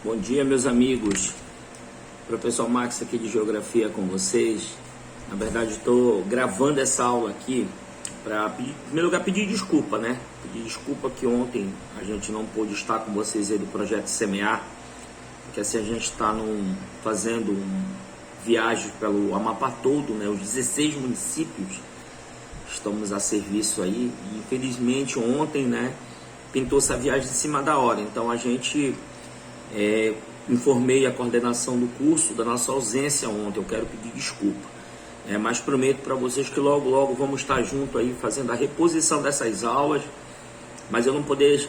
Bom dia, meus amigos. Professor Max aqui de Geografia com vocês. Na verdade, estou gravando essa aula aqui para, em primeiro lugar, pedir desculpa, né? Pedir desculpa que ontem a gente não pôde estar com vocês aí do Projeto Semear, porque assim a gente está fazendo viagem pelo Amapá todo, né? Os 16 municípios estamos a serviço aí. E, infelizmente, ontem, né, pintou essa viagem em cima da hora. Então, a gente... informei a coordenação do curso da nossa ausência ontem. Eu quero pedir desculpa, mas prometo para vocês que logo vamos estar junto aí fazendo a reposição dessas aulas. Mas eu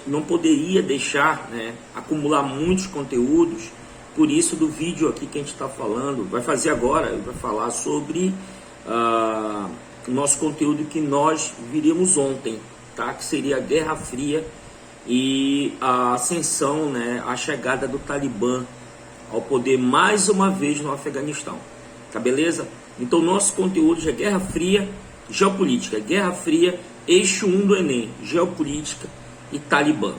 não poderia deixar, né, acumular muitos conteúdos. Por isso, do vídeo aqui que a gente está falando, vai fazer agora, vai falar sobre o nosso conteúdo que nós viríamos ontem, tá? Que seria a Guerra Fria e a ascensão, né, a chegada do Talibã ao poder mais uma vez no Afeganistão, tá beleza? Então nosso conteúdo é Guerra Fria, Geopolítica, Guerra Fria, eixo 1 do Enem, Geopolítica e Talibã,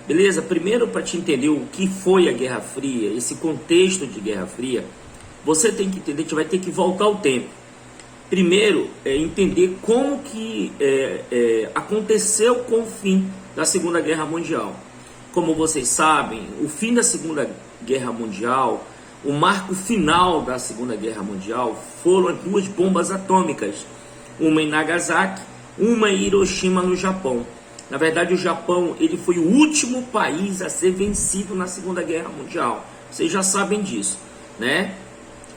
beleza? Primeiro, para te entender o que foi a Guerra Fria, esse contexto de Guerra Fria, você tem que entender, a gente vai ter que voltar ao tempo. Primeiro, entender como que aconteceu com o fim da Segunda Guerra Mundial. Como vocês sabem, o fim da Segunda Guerra Mundial, o marco final da Segunda Guerra Mundial foram as duas bombas atômicas, uma em Nagasaki, uma em Hiroshima, no Japão. Na verdade, o Japão ele foi o último país a ser vencido na Segunda Guerra Mundial. Vocês já sabem disso, né?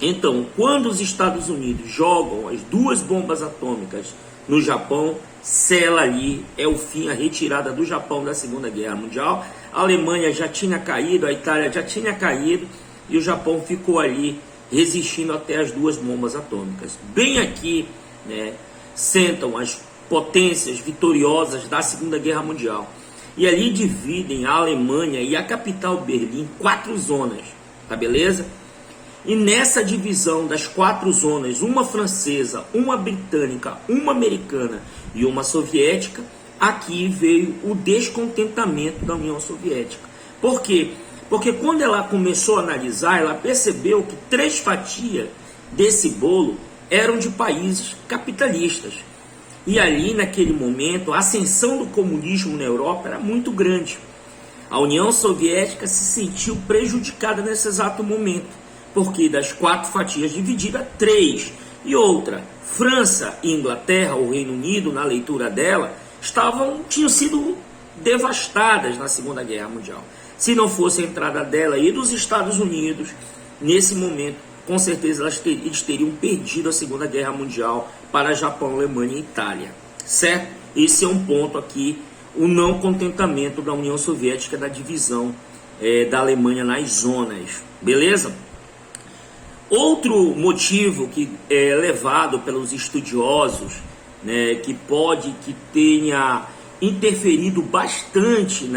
Então, quando os Estados Unidos jogam as duas bombas atômicas no Japão, sela ali, é o fim, a retirada do Japão da Segunda Guerra Mundial. A Alemanha já tinha caído, a Itália já tinha caído e o Japão ficou ali resistindo até as duas bombas atômicas. Bem aqui, né, sentam as potências vitoriosas da Segunda Guerra Mundial. E ali dividem a Alemanha e a capital Berlim em 4 zonas, tá beleza? E nessa divisão das 4 zonas, uma francesa, uma britânica, uma americana e uma soviética, aqui veio o descontentamento da União Soviética. Por quê? Porque quando ela começou a analisar, ela percebeu que 3 fatias desse bolo eram de países capitalistas. E ali, naquele momento, a ascensão do comunismo na Europa era muito grande. A União Soviética se sentiu prejudicada nesse exato momento, porque das 4 fatias divididas, 3. E outra, França e Inglaterra, o Reino Unido, na leitura dela, tinham sido devastadas na Segunda Guerra Mundial. Se não fosse a entrada dela e dos Estados Unidos, nesse momento, com certeza eles teriam perdido a Segunda Guerra Mundial para Japão, Alemanha e Itália. Certo? Esse é um ponto aqui, o não contentamento da União Soviética da divisão da Alemanha nas zonas. Beleza? Outro motivo que é levado pelos estudiosos, né, que tenha interferido bastante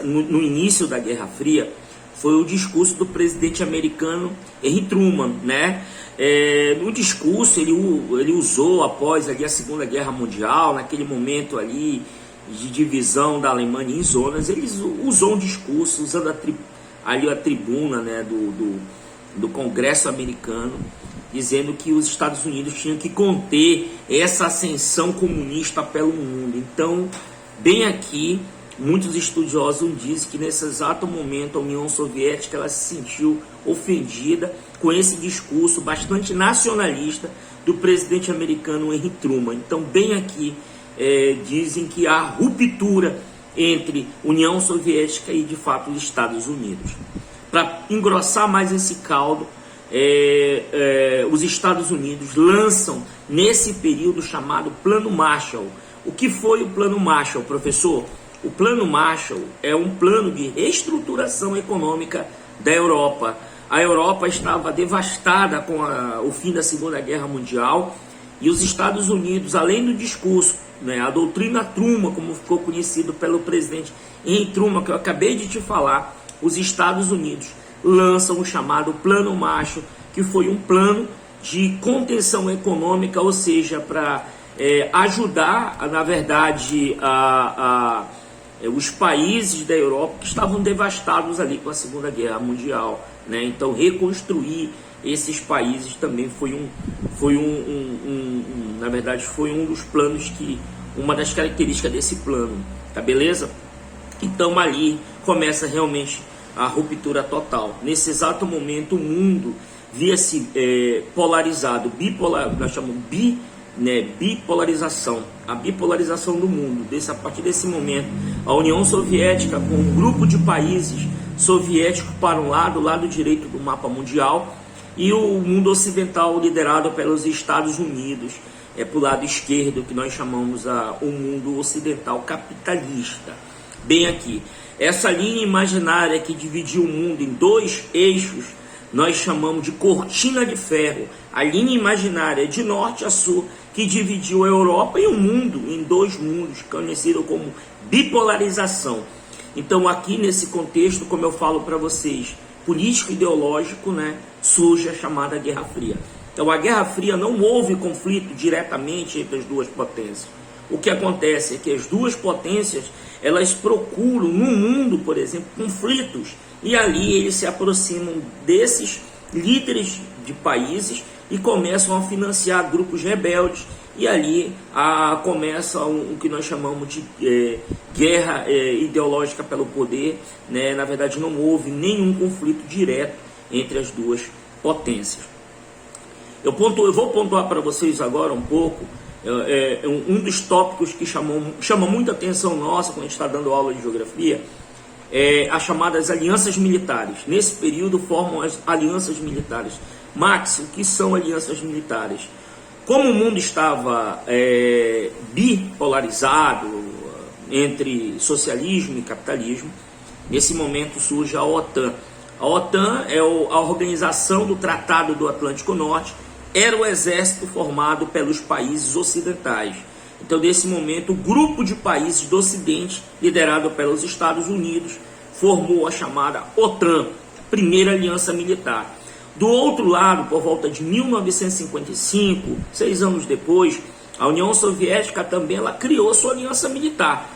no início da Guerra Fria, foi o discurso do presidente americano Henry Truman, né? No discurso ele usou, após ali a Segunda Guerra Mundial, naquele momento ali de divisão da Alemanha em zonas, ele usou um discurso usando ali a tribuna, né, do Congresso americano, dizendo que os Estados Unidos tinham que conter essa ascensão comunista pelo mundo. Então, bem aqui, muitos estudiosos dizem que nesse exato momento a União Soviética ela se sentiu ofendida com esse discurso bastante nacionalista do presidente americano Henry Truman. Então, bem aqui, dizem que há ruptura entre União Soviética e, de fato, os Estados Unidos. Para engrossar mais esse caldo, os Estados Unidos lançam, nesse período, chamado Plano Marshall. O que foi o Plano Marshall, professor? O Plano Marshall é um plano de reestruturação econômica da Europa. A Europa estava devastada com o fim da Segunda Guerra Mundial e os Estados Unidos, além do discurso, né, a doutrina Truman, como ficou conhecido pelo presidente Henry Truman, que eu acabei de te falar, os Estados Unidos lançam o chamado Plano Marshall, que foi um plano de contenção econômica, ou seja, para ajudar, na verdade, os países da Europa que estavam devastados ali com a Segunda Guerra Mundial, né? Então reconstruir esses países também na verdade foi um dos planos, uma das características desse plano, tá beleza? Então ali começa realmente a ruptura total. Nesse exato momento o mundo via-se polarizado, nós chamamos bipolarização, a bipolarização do mundo. A partir desse momento, a União Soviética, com um grupo de países soviéticos para um lado, o lado direito do mapa mundial, e o mundo ocidental liderado pelos Estados Unidos, para o lado esquerdo, que nós chamamos o mundo ocidental capitalista. Bem aqui, essa linha imaginária que dividiu o mundo em dois eixos, nós chamamos de cortina de ferro, a linha imaginária de norte a sul, que dividiu a Europa e o mundo em dois mundos, conhecido como bipolarização. Então aqui nesse contexto, como eu falo para vocês, político-ideológico, né, surge a chamada Guerra Fria. Então a Guerra Fria não houve conflito diretamente entre as duas potências. O que acontece é que as duas potências, elas procuram no mundo, por exemplo, conflitos, e ali eles se aproximam desses líderes de países e começam a financiar grupos rebeldes, e ali começa o que nós chamamos de guerra ideológica pelo poder, né? Na verdade não houve nenhum conflito direto entre as duas potências. Eu vou pontuar para vocês agora um pouco um dos tópicos que chama muita atenção nossa quando a gente está dando aula de geografia, as chamadas alianças militares. Nesse período formam as alianças militares. Max, o que são alianças militares? Como o mundo estava bipolarizado entre socialismo e capitalismo, nesse momento surge a OTAN. A OTAN é a organização do Tratado do Atlântico Norte, era o exército formado pelos países ocidentais. Então, nesse momento, o grupo de países do Ocidente, liderado pelos Estados Unidos, formou a chamada OTAN, primeira aliança militar. Do outro lado, por volta de 1955, 6 anos depois, a União Soviética também criou sua aliança militar,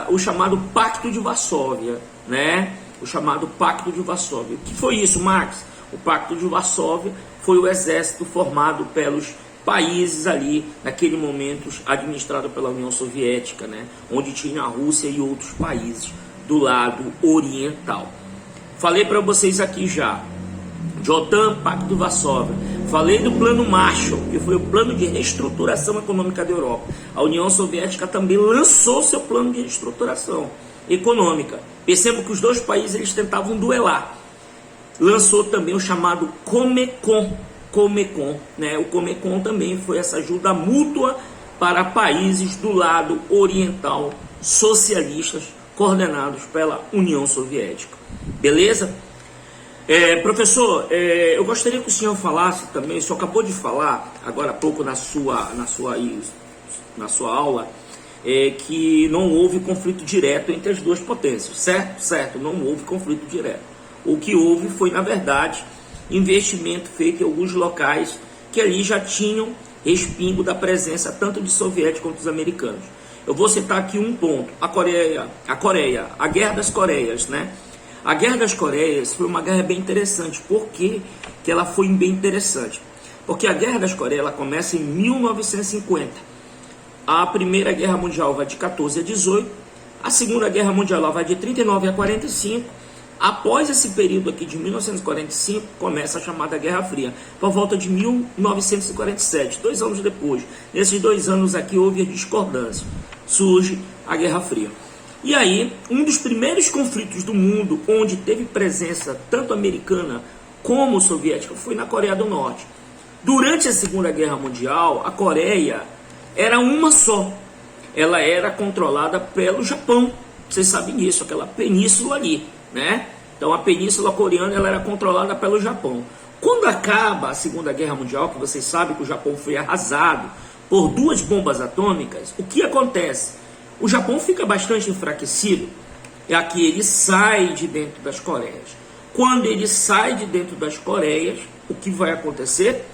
o chamado Pacto de Varsóvia, né? O chamado Pacto de Varsóvia. O que foi isso, Max? O Pacto de Varsóvia foi o exército formado pelos países ali, naquele momento, administrado pela União Soviética, né? Onde tinha a Rússia e outros países do lado oriental. Falei para vocês aqui já de OTAN, Pacto de Varsóvia. Falei do Plano Marshall, que foi o plano de reestruturação econômica da Europa. A União Soviética também lançou seu plano de reestruturação econômica. Percebam que os dois países eles tentavam duelar. Lançou também o chamado Comecon, né? O Comecon também foi essa ajuda mútua para países do lado oriental socialistas coordenados pela União Soviética. Beleza? Professor, eu gostaria que o senhor falasse também, o senhor acabou de falar agora há pouco na sua aula, que não houve conflito direto entre as duas potências, certo? Certo, não houve conflito direto. O que houve foi, na verdade, investimento feito em alguns locais que ali já tinham respingo da presença tanto de soviéticos quanto dos americanos. Eu vou citar aqui um ponto, a Coreia, a Guerra das Coreias, né? A Guerra das Coreias foi uma guerra bem interessante. Por que ela foi bem interessante? Porque a Guerra das Coreias ela começa em 1950. A Primeira Guerra Mundial vai de 14 a 18. A Segunda Guerra Mundial ela vai de 39 a 45. Após esse período aqui de 1945, começa a chamada Guerra Fria, por volta de 1947, 2 anos depois. Nesses 2 anos aqui houve a discordância. Surge a Guerra Fria. E aí, um dos primeiros conflitos do mundo, onde teve presença tanto americana como soviética, foi na Coreia do Norte. Durante a Segunda Guerra Mundial, a Coreia era uma só. Ela era controlada pelo Japão. Vocês sabem disso, aquela península ali, né? Então a península coreana ela era controlada pelo Japão. Quando acaba a Segunda Guerra Mundial, que vocês sabem que o Japão foi arrasado por 2 bombas atômicas, o que acontece? O Japão fica bastante enfraquecido, é que ele sai de dentro das Coreias. Quando ele sai de dentro das Coreias, o que vai acontecer?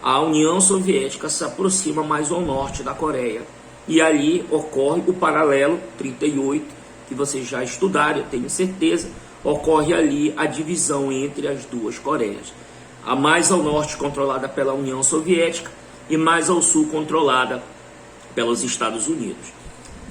A União Soviética se aproxima mais ao norte da Coreia, e ali ocorre o paralelo 38, que vocês já estudaram, eu tenho certeza, ocorre ali a divisão entre as duas Coreias. A mais ao norte controlada pela União Soviética e mais ao sul controlada pelos Estados Unidos.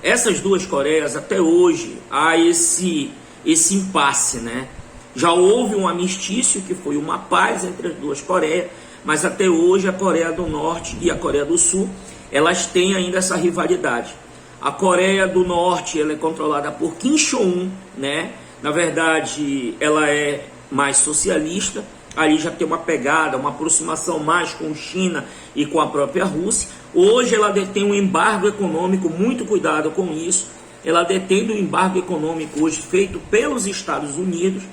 Essas duas Coreias, até hoje, há esse impasse, né? Já houve um armistício, que foi uma paz entre as duas Coreias, mas até hoje a Coreia do Norte e a Coreia do Sul, elas têm ainda essa rivalidade. A Coreia do Norte, ela é controlada por Kim Jong-un, né? Na verdade, ela é mais socialista, ali já tem uma pegada, uma aproximação mais com China e com a própria Rússia. Hoje ela detém um embargo econômico, muito cuidado com isso, ela detém um embargo econômico hoje feito pelos Estados Unidos.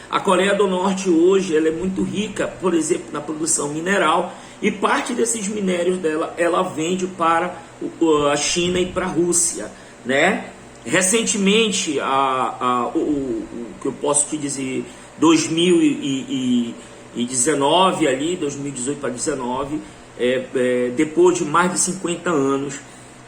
A Coreia do Norte hoje ela é muito rica, por exemplo, na produção mineral, e parte desses minérios dela ela vende para a China e para a Rússia, né? Recentemente, o que eu posso te dizer, 2019 ali, 2018 para 2019, depois de mais de 50 anos,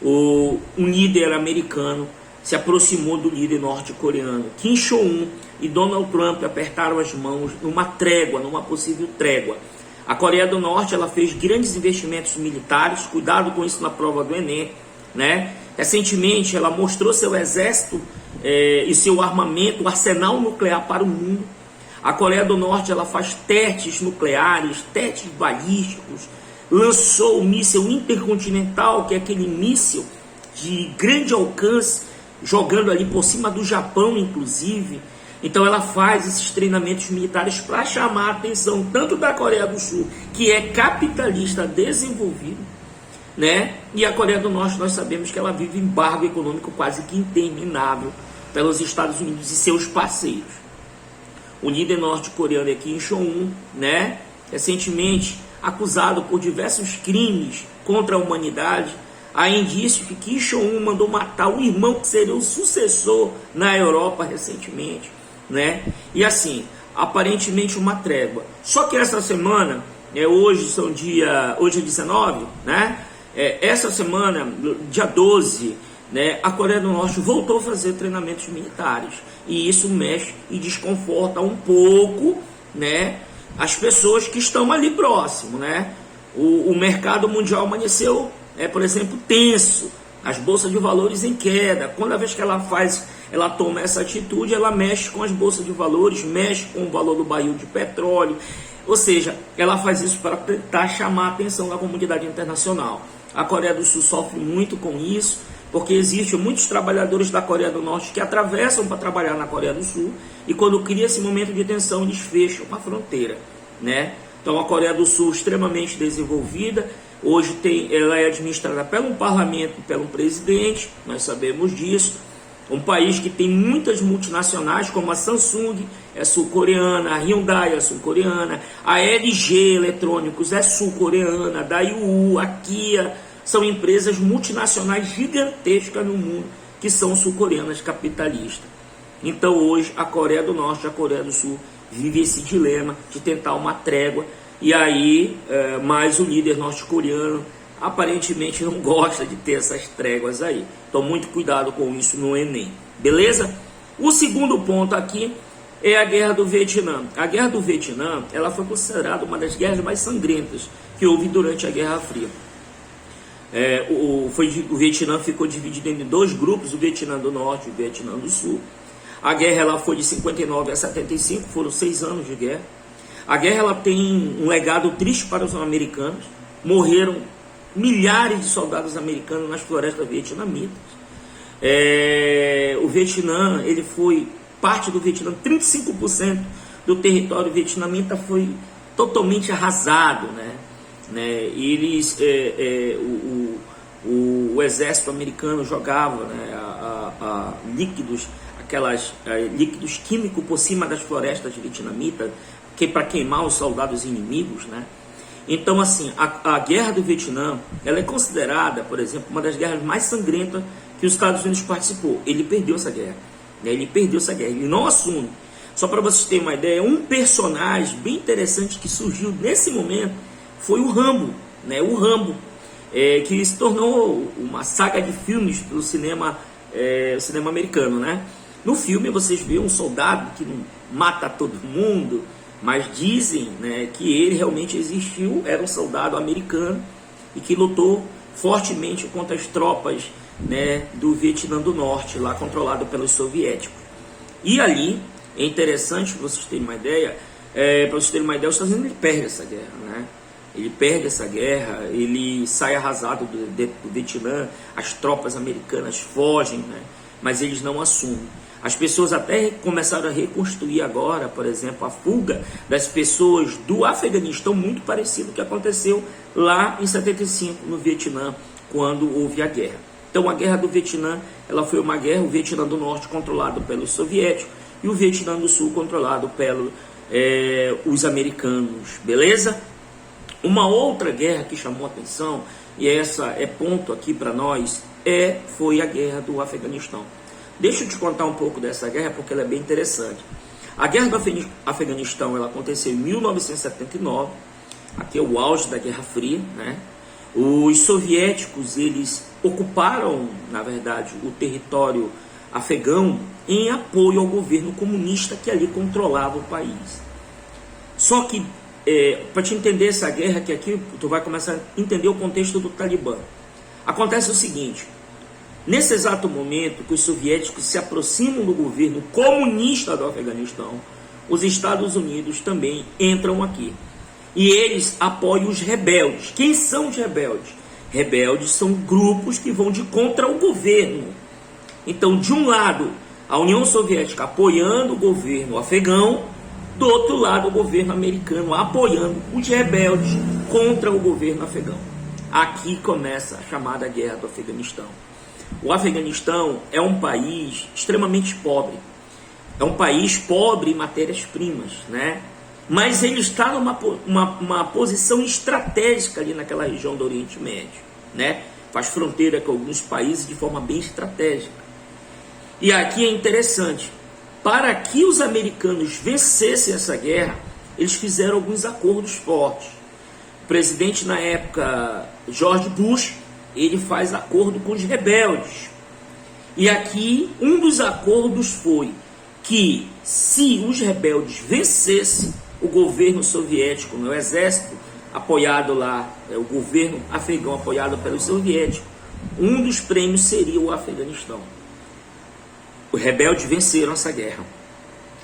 um líder americano se aproximou do líder norte-coreano. Kim Jong-un e Donald Trump apertaram as mãos numa trégua, numa possível trégua. A Coreia do Norte ela fez grandes investimentos militares, cuidado com isso na prova do Enem, né? Recentemente ela mostrou seu exército e seu armamento, o arsenal nuclear para o mundo. A Coreia do Norte ela faz testes nucleares, testes balísticos, lançou o míssil intercontinental, que é aquele míssil de grande alcance, jogando ali por cima do Japão, inclusive. Então ela faz esses treinamentos militares para chamar a atenção tanto da Coreia do Sul, que é capitalista desenvolvido, né? E a Coreia do Norte, nós sabemos que ela vive embargo econômico quase que interminável pelos Estados Unidos e seus parceiros. O líder norte-coreano é Kim Jong-un, né? Recentemente acusado por diversos crimes contra a humanidade. Há indícios que Kim Jong-un mandou matar o irmão que seria o sucessor na Europa recentemente, né? E assim, aparentemente uma trégua. Só que essa semana, hoje é 19, né? Essa semana, dia 12, né, a Coreia do Norte voltou a fazer treinamentos militares. E isso mexe e desconforta um pouco, né, as pessoas que estão ali próximo, né? O mercado mundial amanheceu, por exemplo, tenso, as bolsas de valores em queda. Quando a vez que ela toma essa atitude, ela mexe com as bolsas de valores, mexe com o valor do barril de petróleo, ou seja, ela faz isso para tentar chamar a atenção da comunidade internacional. A Coreia do Sul sofre muito com isso, porque existem muitos trabalhadores da Coreia do Norte que atravessam para trabalhar na Coreia do Sul, e quando cria esse momento de tensão, eles fecham a fronteira, né? Então a Coreia do Sul extremamente desenvolvida, hoje ela é administrada pelo parlamento, pelo presidente, nós sabemos disso. Um país que tem muitas multinacionais, como a Samsung, é sul-coreana, a Hyundai é sul-coreana, a LG Eletrônicos é sul-coreana, a Daewoo, a Kia, são empresas multinacionais gigantescas no mundo, que são sul-coreanas capitalistas. Então hoje a Coreia do Norte e a Coreia do Sul vive esse dilema de tentar uma trégua, e aí mais o líder norte-coreano aparentemente não gosta de ter essas tréguas aí. Então muito cuidado com isso no Enem, beleza? O segundo ponto aqui é a Guerra do Vietnã. A Guerra do Vietnã ela foi considerada uma das guerras mais sangrentas que houve durante a Guerra Fria. O Vietnã ficou dividido em dois grupos, o Vietnã do Norte e o Vietnã do Sul. A guerra ela foi de 59 a 75, foram 6 anos de guerra. A guerra ela tem um legado triste para os americanos. Morreram milhares de soldados americanos nas florestas vietnamitas. O Vietnã, ele foi parte do Vietnã, 35% do território vietnamita foi totalmente arrasado, né? O exército americano jogava, né, líquidos químicos por cima das florestas vietnamitas, para queimar os soldados inimigos, né? Então, assim, a guerra do Vietnã, ela é considerada, por exemplo, uma das guerras mais sangrentas que os Estados Unidos participou. Ele perdeu essa guerra, né? Ele não assume. Só para vocês terem uma ideia, um personagem bem interessante que surgiu nesse momento foi o Rambo, né? O Rambo. que se tornou uma saga de filmes pelo cinema americano, né? No filme vocês veem um soldado que não mata todo mundo, mas dizem, né, que ele realmente existiu, era um soldado americano e que lutou fortemente contra as tropas, né, do Vietnã do Norte, lá controlado pelos soviéticos. E ali, é interessante para vocês terem uma ideia, os Estados Unidos ele perde essa guerra, né? Ele perde essa guerra, ele sai arrasado do Vietnã, as tropas americanas fogem, né? Mas eles não assumem. As pessoas até começaram a reconstruir agora, por exemplo, a fuga das pessoas do Afeganistão, muito parecido com o que aconteceu lá em 75, no Vietnã, quando houve a guerra. Então a guerra do Vietnã, ela foi uma guerra, o Vietnã do Norte controlado pelos soviéticos e o Vietnã do Sul controlado pelos os americanos, beleza? Uma outra guerra que chamou a atenção, e essa é ponto aqui para nós, foi a guerra do Afeganistão. Deixa eu te contar um pouco dessa guerra, porque ela é bem interessante. A guerra do Afeganistão, ela aconteceu em 1979, aqui é o auge da Guerra Fria, né? Os soviéticos, eles ocuparam, na verdade, o território afegão em apoio ao governo comunista que ali controlava o país. Só que, para te entender essa guerra, que aqui tu vai começar a entender o contexto do Talibã. Acontece o seguinte: nesse exato momento que os soviéticos se aproximam do governo comunista do Afeganistão, os Estados Unidos também entram aqui. E eles apoiam os rebeldes. Quem são os rebeldes? Rebeldes são grupos que vão de contra o governo. Então, de um lado, a União Soviética apoiando o governo afegão, do outro lado, o governo americano apoiando os rebeldes contra o governo afegão. Aqui começa a chamada Guerra do Afeganistão. O Afeganistão é um país extremamente pobre. É um país pobre em matérias-primas, né? Mas ele está numa posição estratégica ali naquela região do Oriente Médio, né? Faz fronteira com alguns países de forma bem estratégica. E aqui é interessante, para que os americanos vencessem essa guerra, eles fizeram alguns acordos fortes. O presidente na época, George Bush, ele faz acordo com os rebeldes. E aqui um dos acordos foi que se os rebeldes vencessem o governo soviético, o exército apoiado lá, o governo afegão apoiado pelos soviéticos, um dos prêmios seria o Afeganistão. Os rebeldes venceram essa guerra.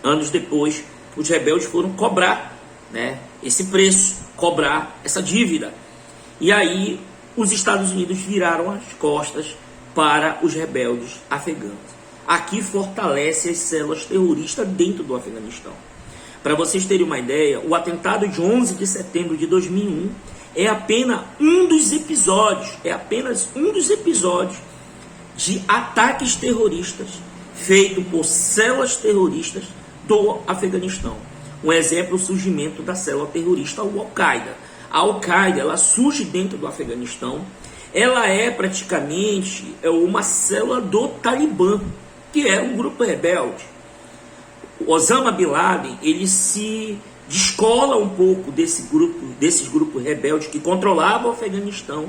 Anos depois, os rebeldes foram cobrar, né, esse preço, cobrar essa dívida. E aí os Estados Unidos viraram as costas para os rebeldes afegãos. Aqui fortalece as células terroristas dentro do Afeganistão. Para vocês terem uma ideia, o atentado de 11 de setembro de 2001 é apenas um dos episódios de ataques terroristas feitos por células terroristas do Afeganistão. Um exemplo, o surgimento da célula terrorista Al-Qaeda. A Al-Qaeda, ela surge dentro do Afeganistão. Ela é praticamente uma célula do Talibã, que é um grupo rebelde. O Osama Bin Laden, ele se descola um pouco desses grupos rebeldes que controlavam o Afeganistão,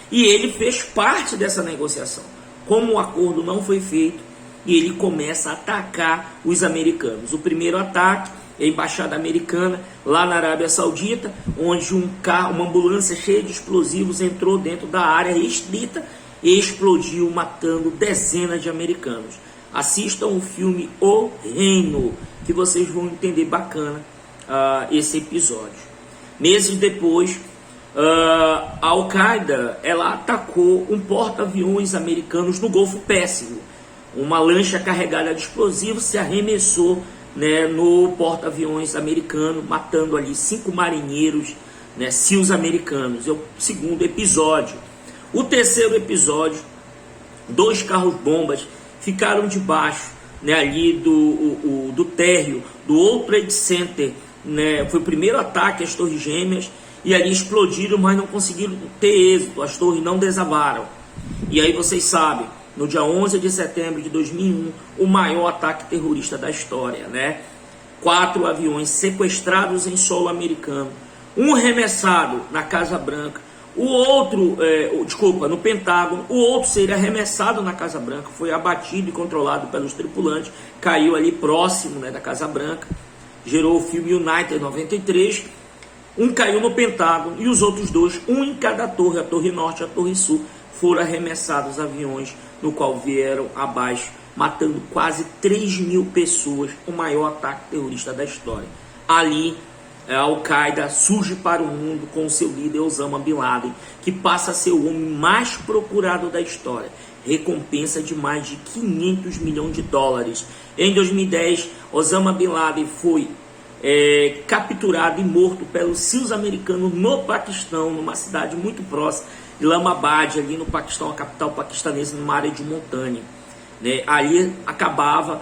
e ele fez parte dessa negociação. Como o acordo não foi feito, e ele começa a atacar os americanos. O primeiro ataque é a embaixada americana lá na Arábia Saudita, onde uma ambulância cheia de explosivos entrou dentro da área restrita e explodiu, matando dezenas de americanos. Assistam o filme O Reino, que vocês vão entender bacana esse episódio. Meses depois, a Al-Qaeda, ela atacou um porta-aviões americanos no Golfo Pérsico. Uma lancha carregada de explosivos se arremessou, né, no porta-aviões americano, matando ali 5 marinheiros, né, SEALs americanos. É o segundo episódio. O terceiro episódio, 2 carros-bombas ficaram debaixo, né, ali do térreo do World Trade Center, né, foi o primeiro ataque às Torres Gêmeas, e ali explodiram, mas não conseguiram ter êxito, as torres não desabaram. E aí vocês sabem, no dia 11 de setembro de 2001, o maior ataque terrorista da história, né? 4 aviões sequestrados em solo americano, um arremessado na Casa Branca, O outro, no Pentágono, o outro seria arremessado na Casa Branca, foi abatido e controlado pelos tripulantes, caiu ali próximo, né, da Casa Branca, gerou o filme United 93, um caiu no Pentágono e os outros dois, um em cada torre, a Torre Norte e a Torre Sul, foram arremessados aviões, no qual vieram abaixo, matando quase 3.000 pessoas, o maior ataque terrorista da história. Ali, a Al-Qaeda surge para o mundo com seu líder Osama Bin Laden, que passa a ser o homem mais procurado da história, recompensa de mais de 500 milhões de dólares. Em 2010, Osama Bin Laden foi capturado e morto pelos SEALs americanos no Paquistão, numa cidade muito próxima de Islamabad, ali no Paquistão, a capital paquistanesa, numa área de montanha. Ali acabava,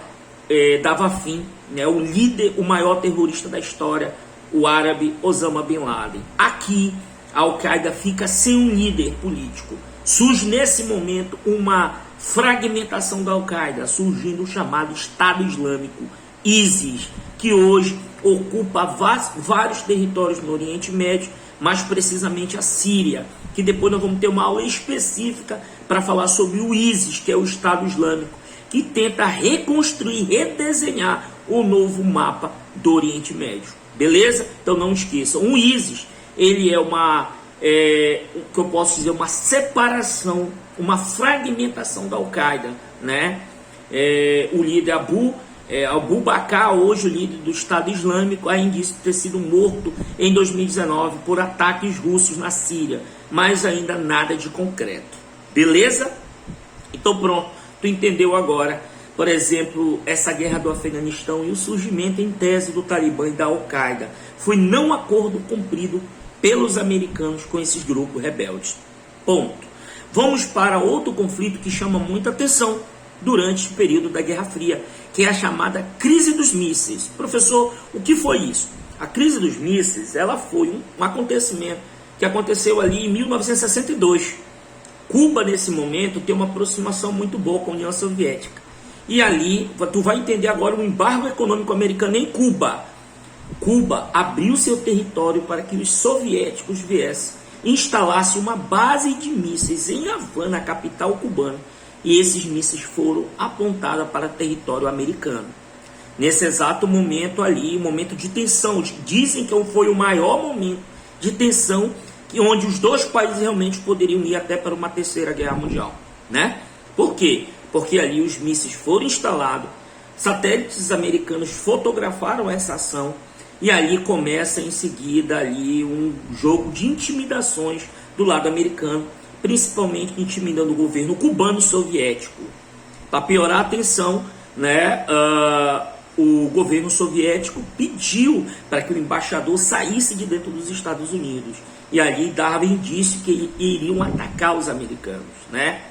dava fim, o líder, o maior terrorista da história, o árabe Osama Bin Laden. Aqui, a Al-Qaeda fica sem um líder político. Surge nesse momento uma fragmentação da Al-Qaeda, surgindo o chamado Estado Islâmico, ISIS, que hoje ocupa vários territórios no Oriente Médio, mais precisamente a Síria, que depois nós vamos ter uma aula específica para falar sobre o ISIS, que é o Estado Islâmico, que tenta reconstruir, redesenhar o novo mapa do Oriente Médio. Beleza? Então não esqueçam, o ISIS, ele é que eu posso dizer, uma separação, uma fragmentação da Al-Qaeda, né? O líder Abu Bakr, hoje o líder do Estado Islâmico, ainda disse ter sido morto em 2019 por ataques russos na Síria, mas ainda nada de concreto. Beleza? Então pronto, tu entendeu agora, por exemplo, essa guerra do Afeganistão e o surgimento em tese do Talibã e da Al-Qaeda. Foi não acordo cumprido pelos americanos com esses grupos rebeldes. Ponto. Vamos para outro conflito que chama muita atenção durante o período da Guerra Fria, que é a chamada crise dos mísseis. Professor, o que foi isso? A crise dos mísseis, ela foi um acontecimento que aconteceu ali em 1962. Cuba, nesse momento, tem uma aproximação muito boa com a União Soviética. E ali, tu vai entender agora o embargo econômico americano em Cuba. Cuba abriu seu território para que os soviéticos viessem, instalassem uma base de mísseis em Havana, a capital cubana. E esses mísseis foram apontados para território americano. Nesse exato momento ali, momento de tensão, dizem que foi o maior momento de tensão, onde os dois países realmente poderiam ir até para uma terceira guerra mundial, né? Por quê? Porque ali os mísseis foram instalados, satélites americanos fotografaram essa ação, e ali começa em seguida ali um jogo de intimidações do lado americano, principalmente intimidando o governo cubano soviético. Para piorar a tensão, né, o governo soviético pediu para que o embaixador saísse de dentro dos Estados Unidos. E ali dava indício que iriam atacar os americanos, né?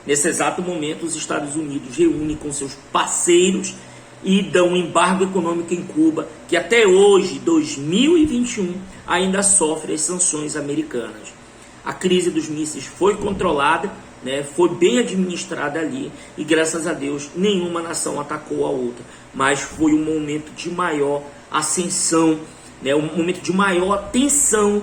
Nesse exato momento, os Estados Unidos reúnem com seus parceiros e dão um embargo econômico em Cuba, que até hoje, 2021, ainda sofre as sanções americanas. A crise dos mísseis foi controlada, né, foi bem administrada ali, e graças a Deus nenhuma nação atacou a outra, mas foi um momento de maior ascensão, né, um momento de maior tensão,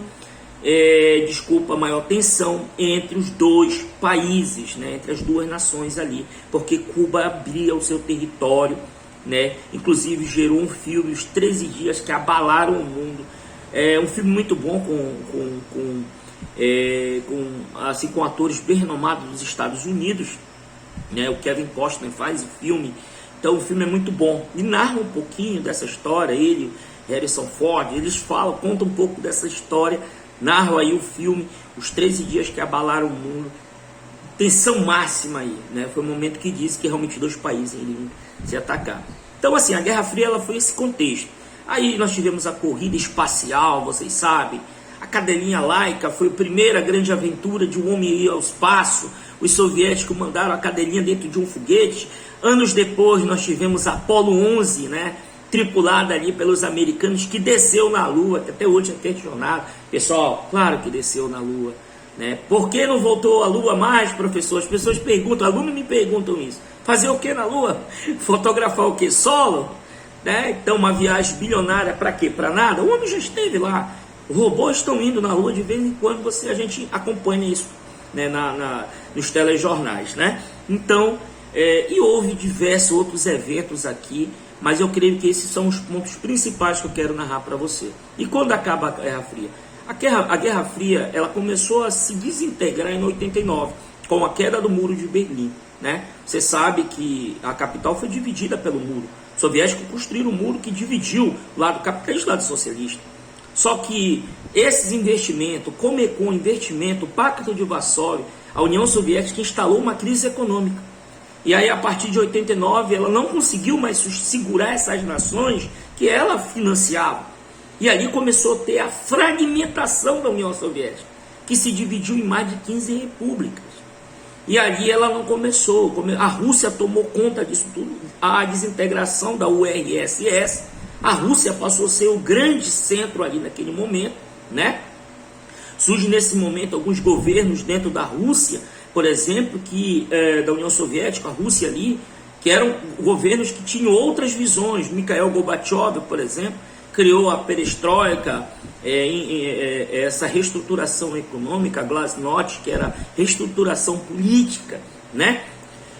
maior tensão entre os dois países, né, entre as duas nações ali, porque Cuba abria o seu território, né, inclusive gerou um filme, Os 13 Dias que Abalaram o Mundo. É um filme muito bom com atores bem renomados dos Estados Unidos, né, o Kevin Costner faz o filme, então o filme é muito bom, e narra um pouquinho dessa história, ele, Harrison Ford, eles contam um pouco dessa história, narram aí o filme, Os 13 Dias que Abalaram o Mundo, tensão máxima aí, né, foi o momento que disse que realmente dois países iriam se atacar. Então assim, a Guerra Fria ela foi esse contexto. Aí nós tivemos a corrida espacial, vocês sabem, a cadelinha Laika foi a primeira grande aventura de um homem ir ao espaço. Os soviéticos mandaram a cadelinha dentro de um foguete. Anos depois nós tivemos a Apollo 11, né, tripulada ali pelos americanos, que desceu na Lua, que até hoje é questionado. Pessoal, claro que desceu na Lua, né? Por que não voltou à Lua mais, professor? As pessoas perguntam, alunos me perguntam isso. Fazer o que na Lua? Fotografar o que? Solo? Né? Então uma viagem bilionária para quê? Para nada? O homem já esteve lá. Os robôs estão indo na rua de vez em quando, a gente acompanha isso, né, nos telejornais, né? Então, e houve diversos outros eventos aqui, mas eu creio que esses são os pontos principais que eu quero narrar para você. E quando acaba a Guerra Fria? A Guerra Fria, ela começou a se desintegrar em 89, com a queda do Muro de Berlim, né? Você sabe que a capital foi dividida pelo muro. Os soviéticos construíram um muro que dividiu o lado capitalista e o lado socialista. Só que esses investimentos, como com o investimento, o Pacto de Varsóvia, a União Soviética instalou uma crise econômica. E aí, a partir de 89, ela não conseguiu mais segurar essas nações que ela financiava. E ali começou a ter a fragmentação da União Soviética, que se dividiu em mais de 15 repúblicas. E ali ela não começou. A Rússia tomou conta disso tudo. A desintegração da URSS, a Rússia passou a ser o grande centro ali naquele momento, né? Surge nesse momento alguns governos dentro da Rússia, por exemplo, da União Soviética, a Rússia ali, que eram governos que tinham outras visões. Mikhail Gorbachev, por exemplo, criou a perestroika, essa reestruturação econômica, a glasnost, que era reestruturação política, né?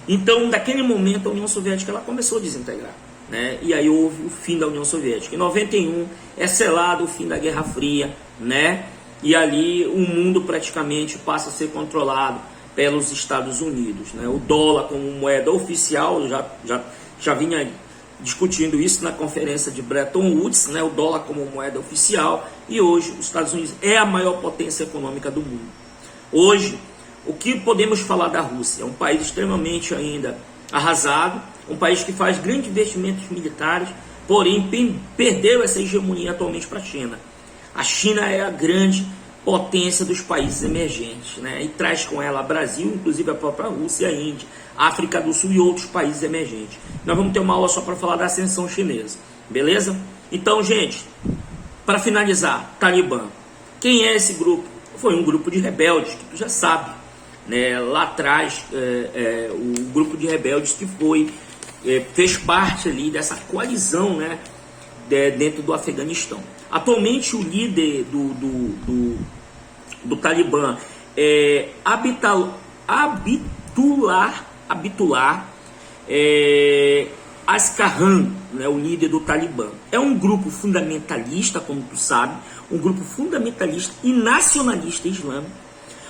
Então, daquele momento, a União Soviética ela começou a desintegrar, né? E aí houve o fim da União Soviética. Em 91 é selado o fim da Guerra Fria, né? E ali o mundo praticamente passa a ser controlado pelos Estados Unidos, né? O dólar como moeda oficial, já vinha discutindo isso na conferência de Bretton Woods, né? O dólar como moeda oficial, e hoje os Estados Unidos é a maior potência econômica do mundo. Hoje, o que podemos falar da Rússia? É um país extremamente ainda arrasado, um país que faz grandes investimentos militares, porém perdeu essa hegemonia atualmente para a China. A China é a grande potência dos países emergentes, né? E traz com ela Brasil, inclusive a própria Rússia, a Índia, África do Sul e outros países emergentes. Nós vamos ter uma aula só para falar da ascensão chinesa, beleza? Então, gente, para finalizar, Talibã. Quem é esse grupo? Foi um grupo de rebeldes, que tu já sabe, né? Lá atrás, o grupo de rebeldes que fez parte ali dessa coalizão, né? Dentro do Afeganistão. Atualmente o líder do Talibã é Abdullah Askar, né, o líder do Talibã. É um grupo fundamentalista, como tu sabe, um grupo fundamentalista e nacionalista islâmico.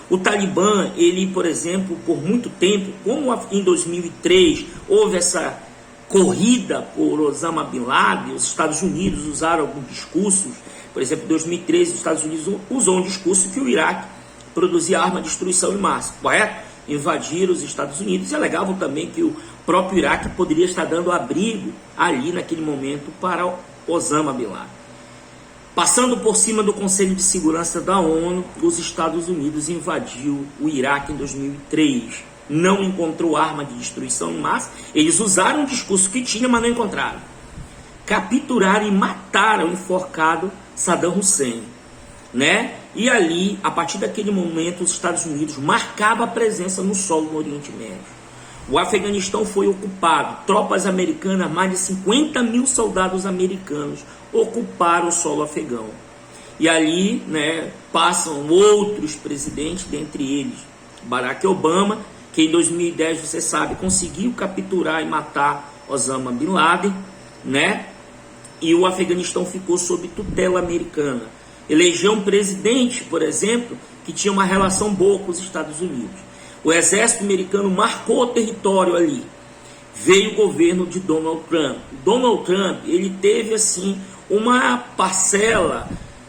O Talibã, ele, por exemplo, por muito tempo, como em 2003 houve essa corrida por Osama Bin Laden, os Estados Unidos usaram alguns discursos. Por exemplo, em 2013 os Estados Unidos usou um discurso que o Iraque produzia arma de destruição em massa, correto? Invadiram os Estados Unidos e alegavam também que o próprio Iraque poderia estar dando abrigo ali naquele momento para Osama Bin Laden. Passando por cima do Conselho de Segurança da ONU, os Estados Unidos invadiu o Iraque em 2003. Não encontrou arma de destruição em massa. Eles usaram o discurso que tinha, mas não encontraram. Capturaram e mataram, enforcado, Saddam Hussein, né? E ali, a partir daquele momento, os Estados Unidos marcavam a presença no solo do Oriente Médio. O Afeganistão foi ocupado. Tropas americanas, mais de 50 mil soldados americanos ocuparam o solo afegão. E ali, né, passam outros presidentes, dentre eles Barack Obama, que em 2010, você sabe, conseguiu capturar e matar Osama Bin Laden, né? E o Afeganistão ficou sob tutela americana. Elegeu um presidente, por exemplo, que tinha uma relação boa com os Estados Unidos. O exército americano marcou o território ali. Veio o governo de Donald Trump. Donald Trump, ele teve, assim, uma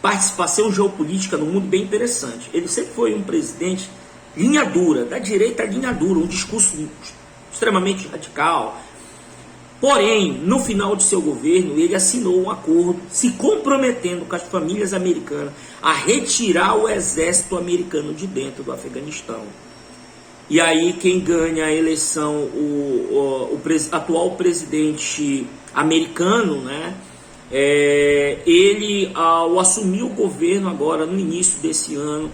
participação geopolítica no mundo bem interessante. Ele sempre foi um presidente linha dura, da direita linha dura, um discurso extremamente radical. Porém, no final de seu governo, ele assinou um acordo se comprometendo com as famílias americanas a retirar o exército americano de dentro do Afeganistão. E aí quem ganha a eleição, o atual presidente americano, né? Ele, ao assumir o governo agora no início desse ano,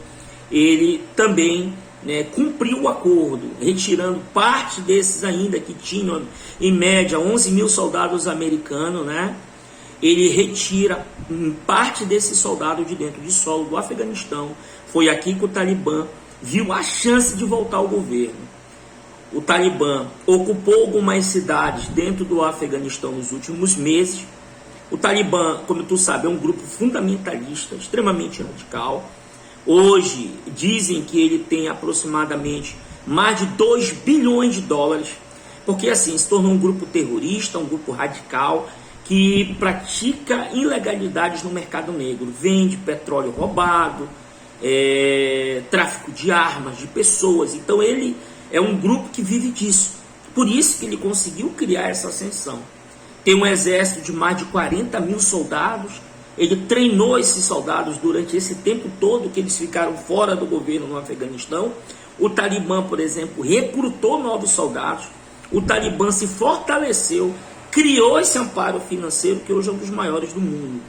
ele também, né, cumpriu o acordo, retirando parte desses ainda que tinham, em média, 11 mil soldados americanos, né? ele retira parte desse soldado de dentro de solo do Afeganistão. Foi aqui que o Talibã viu a chance de voltar ao governo. O Talibã ocupou algumas cidades dentro do Afeganistão nos últimos meses. O Talibã, como tu sabe, é um grupo fundamentalista, extremamente radical. Hoje dizem que ele tem aproximadamente mais de 2 bilhões de dólares, porque assim se tornou um grupo terrorista, um grupo radical, que pratica ilegalidades no mercado negro, vende petróleo roubado, tráfico de armas, de pessoas. Então ele é um grupo que vive disso. Por isso que ele conseguiu criar essa ascensão. Tem um exército de mais de 40 mil soldados. Ele treinou esses soldados durante esse tempo todo que eles ficaram fora do governo no Afeganistão. O Talibã, por exemplo, recrutou novos soldados. O Talibã se fortaleceu, criou esse amparo financeiro que hoje é um dos maiores do mundo.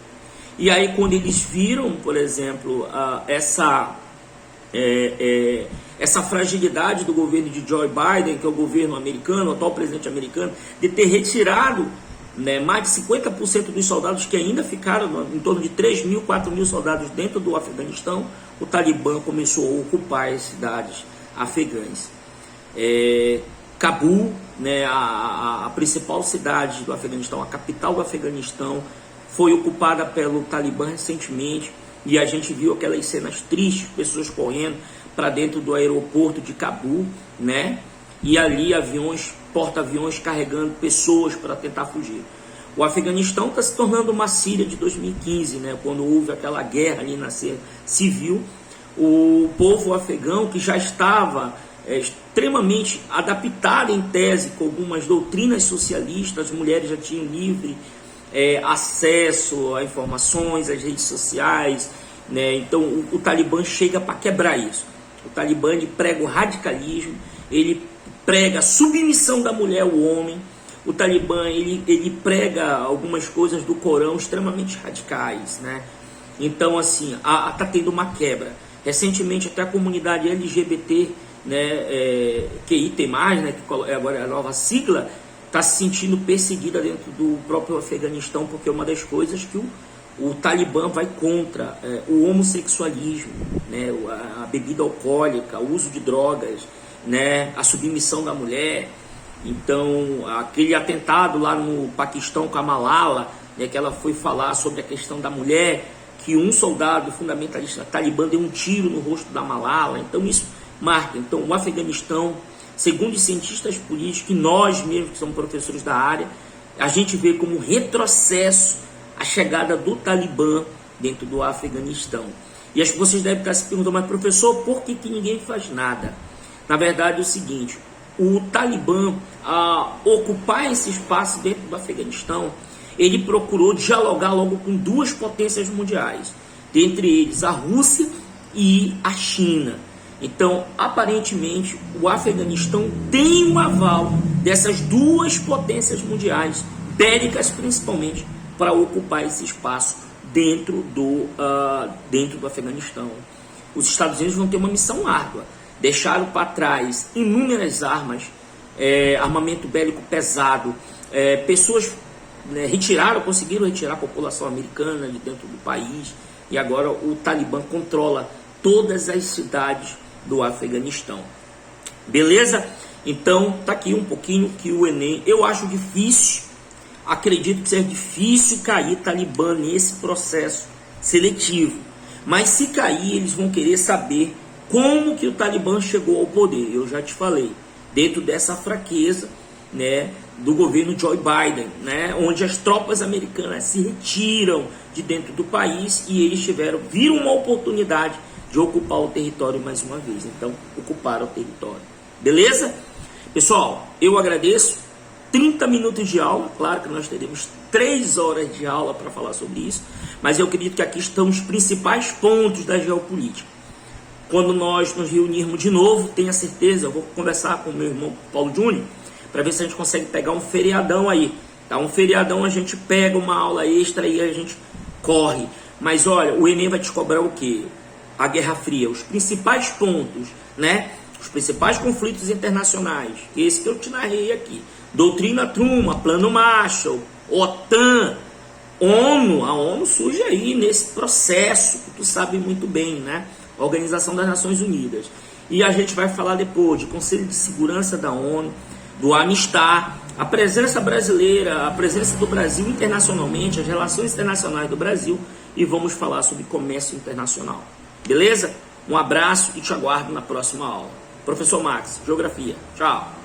E aí quando eles viram, por exemplo, essa fragilidade do governo de Joe Biden, que é o governo americano, o atual presidente americano, de ter retirado mais de 50% dos soldados que ainda ficaram, em torno de 3 mil, 4 mil soldados dentro do Afeganistão, o Talibã começou a ocupar as cidades afegãs. Cabul, a principal cidade do Afeganistão, a capital do Afeganistão, foi ocupada pelo Talibã recentemente, e a gente viu aquelas cenas tristes, pessoas correndo para dentro do aeroporto de Cabul, e ali porta-aviões carregando pessoas para tentar fugir. O Afeganistão está se tornando uma Síria de 2015, quando houve aquela guerra ali na civil. O povo afegão, que já estava extremamente adaptado em tese com algumas doutrinas socialistas, as mulheres já tinham livre acesso a informações, às redes sociais, então o Talibã chega para quebrar isso. O Talibã ele prega o radicalismo, ele prega a submissão da mulher ao homem. O Talibã ele prega algumas coisas do Corão extremamente radicais, Então assim, tá tendo uma quebra. Recentemente até a comunidade LGBT, QI tem mais, que agora é a nova sigla, está se sentindo perseguida dentro do próprio Afeganistão, porque uma das coisas que o Talibã vai contra o homossexualismo, a bebida alcoólica, o uso de drogas, a submissão da mulher. Então, aquele atentado lá no Paquistão com a Malala, que ela foi falar sobre a questão da mulher, que um soldado fundamentalista Talibã deu um tiro no rosto da Malala. Então, isso marca. Então, o Afeganistão, segundo os cientistas políticos, e nós mesmos que somos professores da área, a gente vê como retrocesso a chegada do Talibã dentro do Afeganistão. E acho que vocês devem estar se perguntando, mas professor, por que ninguém faz nada? Na verdade é o seguinte, o Talibã, ocupar esse espaço dentro do Afeganistão, ele procurou dialogar logo com duas potências mundiais, dentre eles a Rússia e a China. Então, aparentemente, o Afeganistão tem um aval dessas duas potências mundiais, bélicas principalmente, para ocupar esse espaço dentro do Afeganistão. Os Estados Unidos vão ter uma missão árdua. Deixaram para trás inúmeras armas, armamento bélico pesado, pessoas conseguiram retirar a população americana de dentro do país, e agora o Talibã controla todas as cidades do Afeganistão. Beleza? Então, tá aqui um pouquinho que o Enem, eu acho difícil, acredito que seja difícil cair Talibã nesse processo seletivo, mas se cair, eles vão querer saber como que o Talibã chegou ao poder. Eu já te falei, dentro dessa fraqueza, do governo Joe Biden, onde as tropas americanas se retiram de dentro do país e eles viram uma oportunidade de ocupar o território mais uma vez. Então, ocuparam o território. Beleza? Pessoal, eu agradeço. 30 minutos de aula, claro que nós teremos 3 horas de aula para falar sobre isso, mas eu acredito que aqui estão os principais pontos da geopolítica. Quando nós nos reunirmos de novo, tenha certeza, eu vou conversar com o meu irmão Paulo Júnior, para ver se a gente consegue pegar um feriadão aí. Tá? Um feriadão a gente pega uma aula extra e a gente corre. Mas olha, o Enem vai te cobrar o quê? A Guerra Fria, os principais pontos, os principais conflitos internacionais, esse que eu te narrei aqui. Doutrina Truman, Plano Marshall, OTAN, ONU, a ONU surge aí nesse processo, que tu sabe muito bem, né? A Organização das Nações Unidas. E a gente vai falar depois de Conselho de Segurança da ONU, do Amistar, a presença brasileira, a presença do Brasil internacionalmente, as relações internacionais do Brasil, e vamos falar sobre comércio internacional. Beleza? Um abraço e te aguardo na próxima aula. Professor Max, Geografia. Tchau.